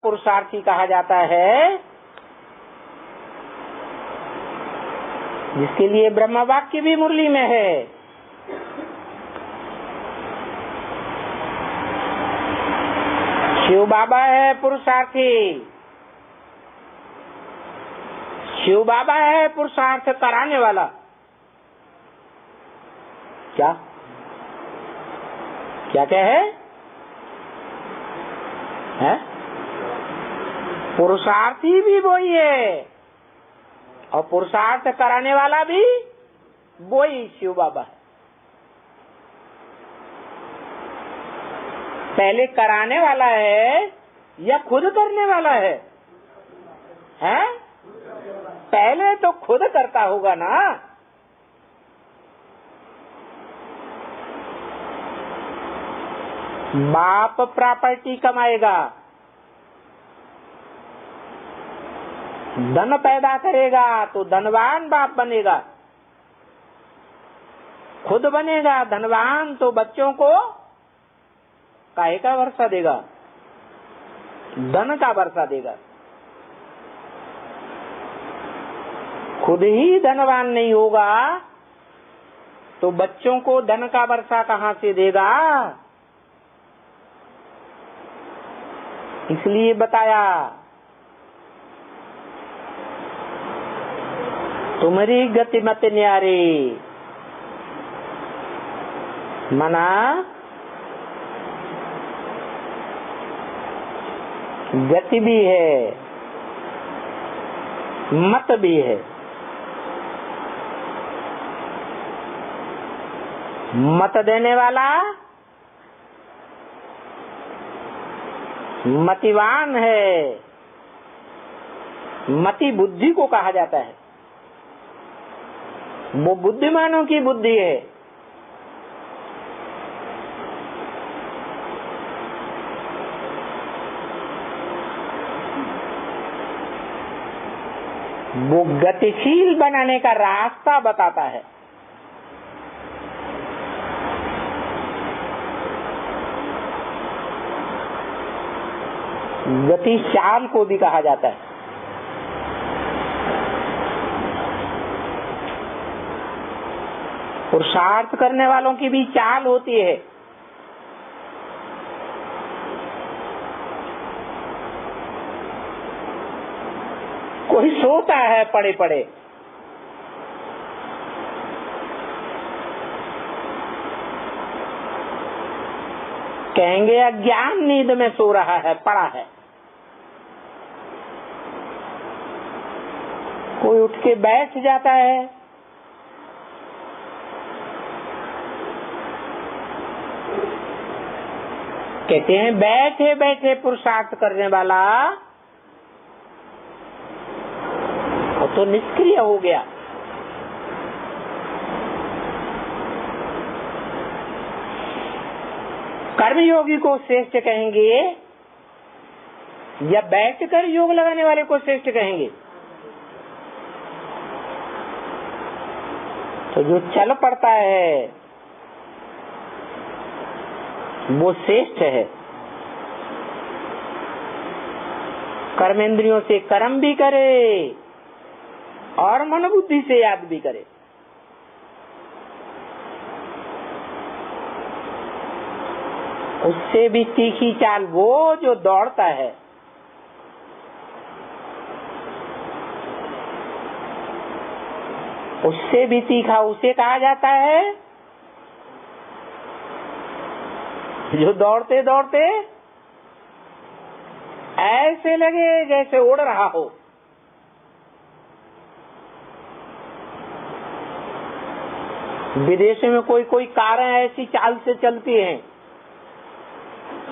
पुरुषार्थी कहा जाता है, जिसके लिए ब्रह्म वाक्य भी मुरली में है। शिव बाबा है पुरुषार्थी, शिव बाबा है पुरुषार्थ कराने वाला। क्या क्या क्या है? पुरुषार्थी भी वही है और पुरुषार्थ कराने वाला भी वही शिव बाबा है। पहले कराने वाला है या खुद करने वाला है? हैं? पहले तो खुद करता होगा ना। बाप प्रॉपर्टी कमाएगा, धन पैदा करेगा तो धनवान बाप बनेगा। खुद बनेगा धनवान तो बच्चों को काहे का वर्षा देगा? धन का वर्षा देगा। खुद ही धनवान नहीं होगा तो बच्चों को धन का वर्षा कहाँ से देगा? इसलिए बताया तुम्हारी गति मत न्यारी, मना गति भी है मत भी है। मत देने वाला मतिवान है, मति बुद्धि को कहा जाता है, वो बुद्धिमानों की बुद्धि है। वो गतिशील बनाने का रास्ता बताता है। गति चाल को भी कहा जाता है। पुरुषार्थ करने वालों की भी चाल होती है। कोई सोता है पड़े पड़े, कहेंगे अज्ञान नींद में सो रहा है, पड़ा है। कोई उठ के बैठ जाता है, कहते हैं बैठे बैठे पुरुषार्थ करने वाला वो तो निष्क्रिय हो गया। कर्मयोगी को श्रेष्ठ कहेंगे या बैठकर योग लगाने वाले को श्रेष्ठ कहेंगे? तो जो चल पड़ता है वो श्रेष्ठ है। कर्मेंद्रियों से कर्म भी करे और मन बुद्धि से याद भी करे। उससे भी तीखी चाल वो जो दौड़ता है। उससे भी तीखा उसे कहा जाता है जो दौड़ते दौड़ते ऐसे लगे जैसे उड़ रहा हो। विदेशों में कोई कोई कारें ऐसी चाल से चलती हैं,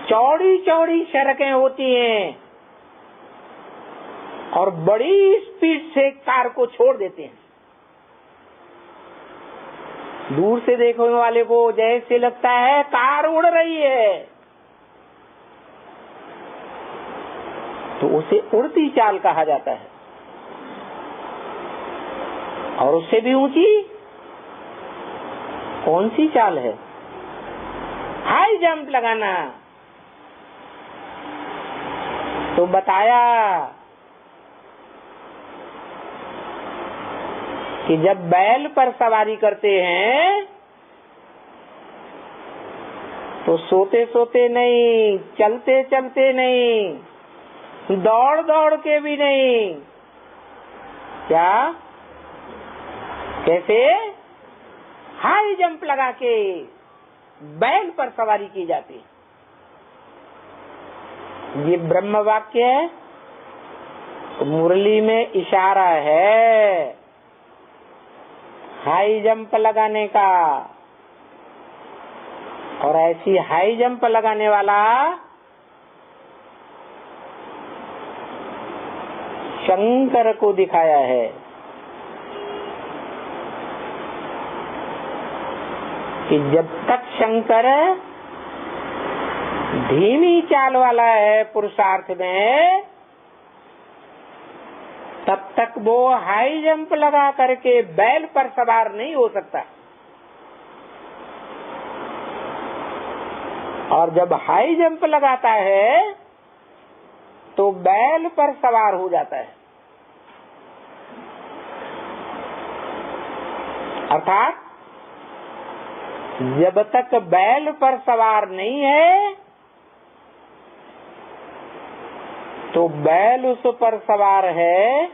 चौड़ी चौड़ी सड़कें होती हैं और बड़ी स्पीड से कार को छोड़ देते हैं। दूर से देखने वाले को जैसे लगता है कार उड़ रही है, तो उसे उड़ती चाल कहा जाता है। और उससे भी ऊंची कौन सी चाल है? हाई जंप लगाना। तो बताया कि जब बैल पर सवारी करते हैं तो सोते सोते नहीं, चलते चलते नहीं, दौड़ दौड़ के भी नहीं, क्या कैसे हाई जंप लगा के बैल पर सवारी की जाती। ये ब्रह्म वाक्य है, तो मुरली में इशारा है हाई जंप लगाने का। और ऐसी हाई जंप लगाने वाला शंकर को दिखाया है। कि जब तक शंकर धीमी चाल वाला है पुरुषार्थ में, तब तक वो हाई जंप लगा करके बैल पर सवार नहीं हो सकता। और जब हाई जंप लगाता है तो बैल पर सवार हो जाता है। अर्थात जब तक बैल पर सवार नहीं है तो बैल उस पर सवार है।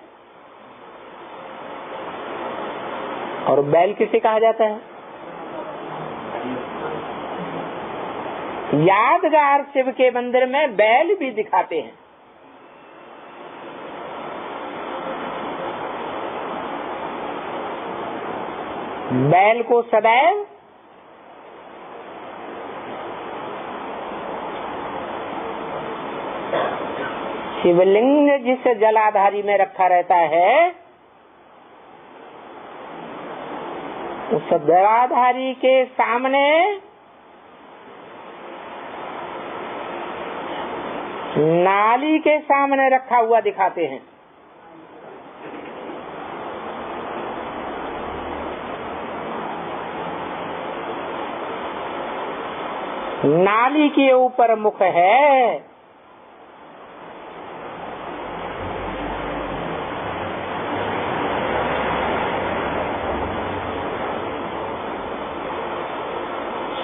और बैल किसे कहा जाता है? यादगार शिव के मंदिर में बैल भी दिखाते हैं। बैल को सदैव शिवलिंग जिस जलाधारी में रखा रहता है, उस जलाधारी के सामने नाली के सामने रखा हुआ दिखाते हैं। नाली के ऊपर मुख है।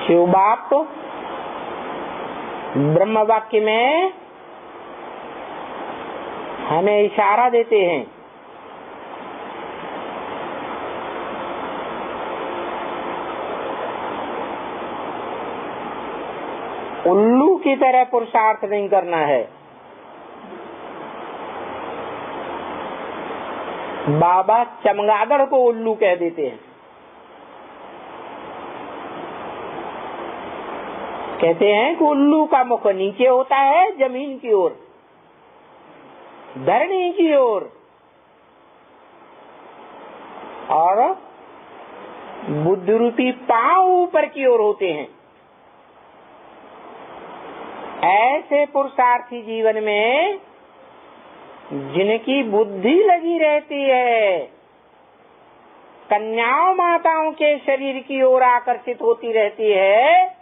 शिव बाप ब्रह्म वाक्य में हमें इशारा देते हैं उल्लू की तरह पुरुषार्थ नहीं करना है। बाबा चमगादड़ को उल्लू कह देते हैं। कहते हैं कि उल्लू का मुख नीचे होता है, जमीन की ओर, धरनी की ओर, और बुद्ध रूपी पांव ऊपर की ओर होते हैं। ऐसे पुरुषार्थी जीवन में जिनकी बुद्धि लगी रहती है, कन्याओं माताओं के शरीर की ओर आकर्षित होती रहती है,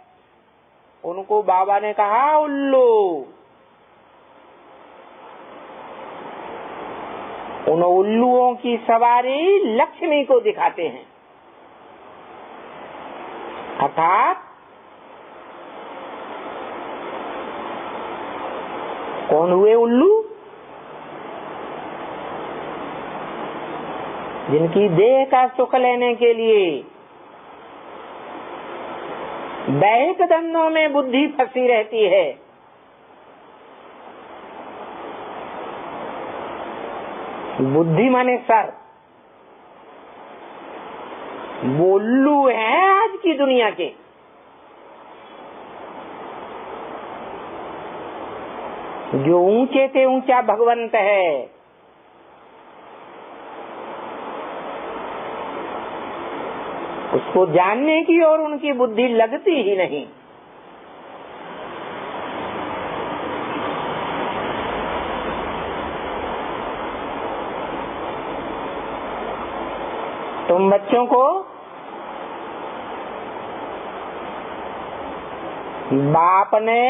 उनको बाबा ने कहा उल्लू। उन उल्लुओं की सवारी लक्ष्मी को दिखाते हैं। अर्थात कौन हुए उल्लू? जिनकी देह का सुख लेने के लिए दैहिक धंधों में बुद्धि फंसी रहती है। बुद्धि माने सर। वो उल्लू हैं आज की दुनिया के। जो ऊंचे से ऊंचा भगवंत है, उसको जानने की और उनकी बुद्धि लगती ही नहीं। तुम बच्चों को बाप ने